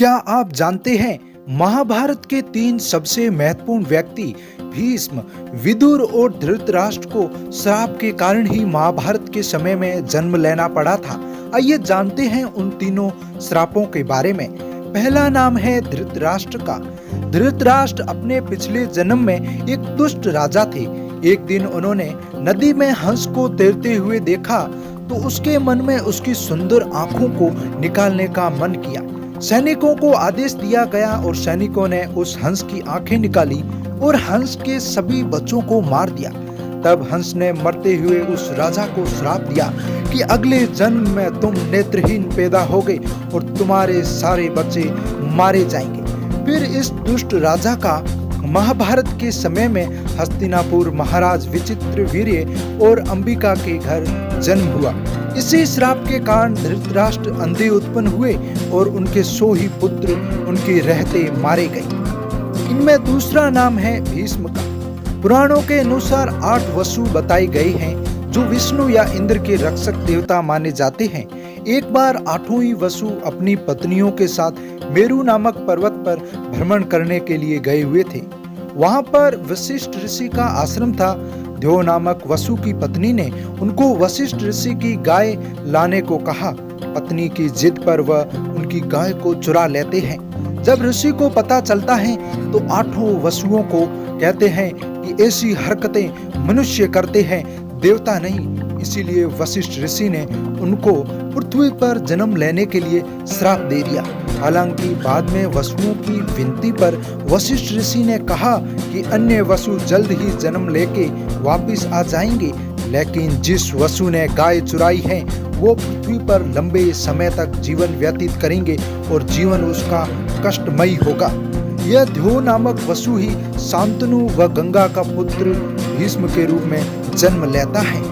क्या आप जानते हैं महाभारत के 3 सबसे महत्वपूर्ण व्यक्ति भीष्म, विदुर और धृतराष्ट्र को श्राप के कारण ही महाभारत के समय में जन्म लेना पड़ा था। आइए जानते हैं उन तीनों श्रापों के बारे में। पहला नाम है धृतराष्ट्र का। धृतराष्ट्र अपने पिछले जन्म में एक दुष्ट राजा थे। एक दिन उन्होंने नदी में हंस को तैरते हुए देखा तो उसके मन में उसकी सुंदर आंखों को निकालने का मन किया। सैनिकों को आदेश दिया गया और सैनिकों ने उस हंस की आंखें निकाली और हंस के सभी बच्चों को मार दिया। तब हंस ने मरते हुए उस राजा को श्राप दिया कि अगले जन्म में तुम नेत्रहीन पैदा होगे और तुम्हारे सारे बच्चे मारे जाएंगे। फिर इस दुष्ट राजा का महाभारत के समय में हस्तिनापुर महाराज विचित्रवीर्य और अंबिका के घर जन्म हुआ। इसी श्राप के कारण धृतराष्ट्र अंधे उत्पन्न हुए और उनके 100 ही पुत्र उनके रहते मारे गए। इनमें दूसरा नाम है भीष्म का। पुराणों के अनुसार 8 वसु बताए गए हैं जो विष्णु या इंद्र के रक्षक देवता माने जाते हैं। एक बार 8वां ही वसु अपनी पत्नियों के साथ मेरु नामक पर्वत पर भ्रमण करने के लिए गए हुए थे। वहां पर वशिष्ठ ऋषि का आश्रम था। ध्यो नामक वसु की पत्नी ने उनको वशिष्ठ ऋषि की गाय लाने को कहा। पत्नी की जिद पर वह उनकी गाय को चुरा लेते हैं। जब ऋषि को पता चलता है तो 8 वसुओं को कहते हैं कि ऐसी हरकतें मनुष्य करते हैं, देवता नहीं। इसीलिए वशिष्ठ ऋषि ने उनको पृथ्वी पर जन्म लेने के लिए श्राप दे दिया। हालांकि बाद में वसुओं की विनती पर वशिष्ठ ऋषि ने कहा कि अन्य वसु जल्द ही जन्म लेके वापस आ जाएंगे, लेकिन जिस वसु ने गाय चुराई है वो पृथ्वी पर लंबे समय तक जीवन व्यतीत करेंगे और जीवन उसका कष्टमयी होगा। यह ध्यो नामक वसु ही शांतनु व गंगा का पुत्र भीष्म के रूप में जन्म लेता है।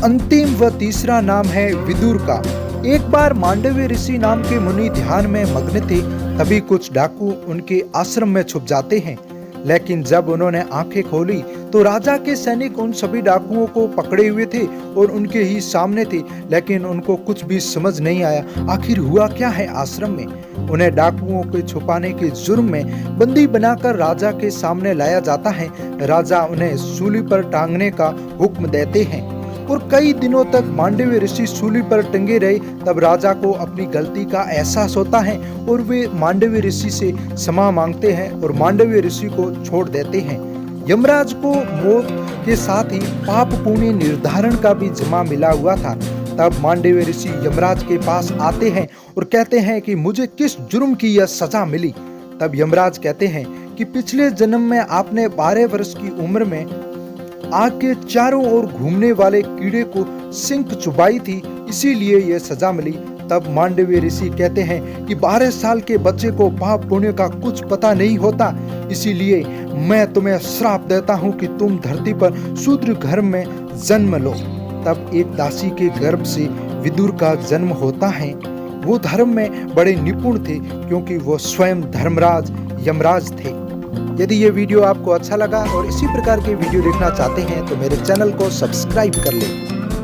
अंतिम व तीसरा नाम है विदुर का। एक बार मांडव्य ऋषि नाम के मुनि ध्यान में मग्न थे। तभी कुछ डाकू उनके आश्रम में छुप जाते हैं, लेकिन जब उन्होंने आंखें खोली तो राजा के सैनिक उन सभी डाकुओं को पकड़े हुए थे और उनके ही सामने थे, लेकिन उनको कुछ भी समझ नहीं आया आखिर हुआ क्या है आश्रम में। उन्हें डाकुओं को छुपाने के जुर्म में बंदी बनाकर राजा के सामने लाया जाता है। राजा उन्हें सूली पर टांगने का हुक्म देते हैं और कई दिनों तक मांडव्य ऋषि सूली पर टंगे रहे। तब राजा को अपनी गलती का एहसास होता है और वे मांडव्य ऋषि से क्षमा मांगते हैं और मांडव्य ऋषि को छोड़ देते हैं। यमराज को मौत के साथ ही पाप पुण्य निर्धारण का भी जिम्मा मिला हुआ था। तब मांडव्य ऋषि यमराज के पास आते हैं और कहते हैं कि मुझे किस जुर्म की यह सजा मिली। तब यमराज कहते हैं कि पिछले जन्म में आपने 12 वर्ष की उम्र में आग के चारों ओर घूमने वाले कीड़े को सिंक चुबाई थी, इसीलिए यह सजा मिली। तब मांडव्य ऋषि कहते हैं कि 12 साल के बच्चे को पाप पुण्य का कुछ पता नहीं होता, इसीलिए मैं तुम्हें श्राप देता हूँ कि तुम धरती पर शूद्र घर में जन्म लो। तब एक दासी के गर्भ से विदुर का जन्म होता है। वो धर्म में बड़े निपुण थे क्योंकि वो स्वयं धर्मराज यमराज थे। यदि ये वीडियो आपको अच्छा लगा और इसी प्रकार के वीडियो देखना चाहते हैं तो मेरे चैनल को सब्सक्राइब कर लें।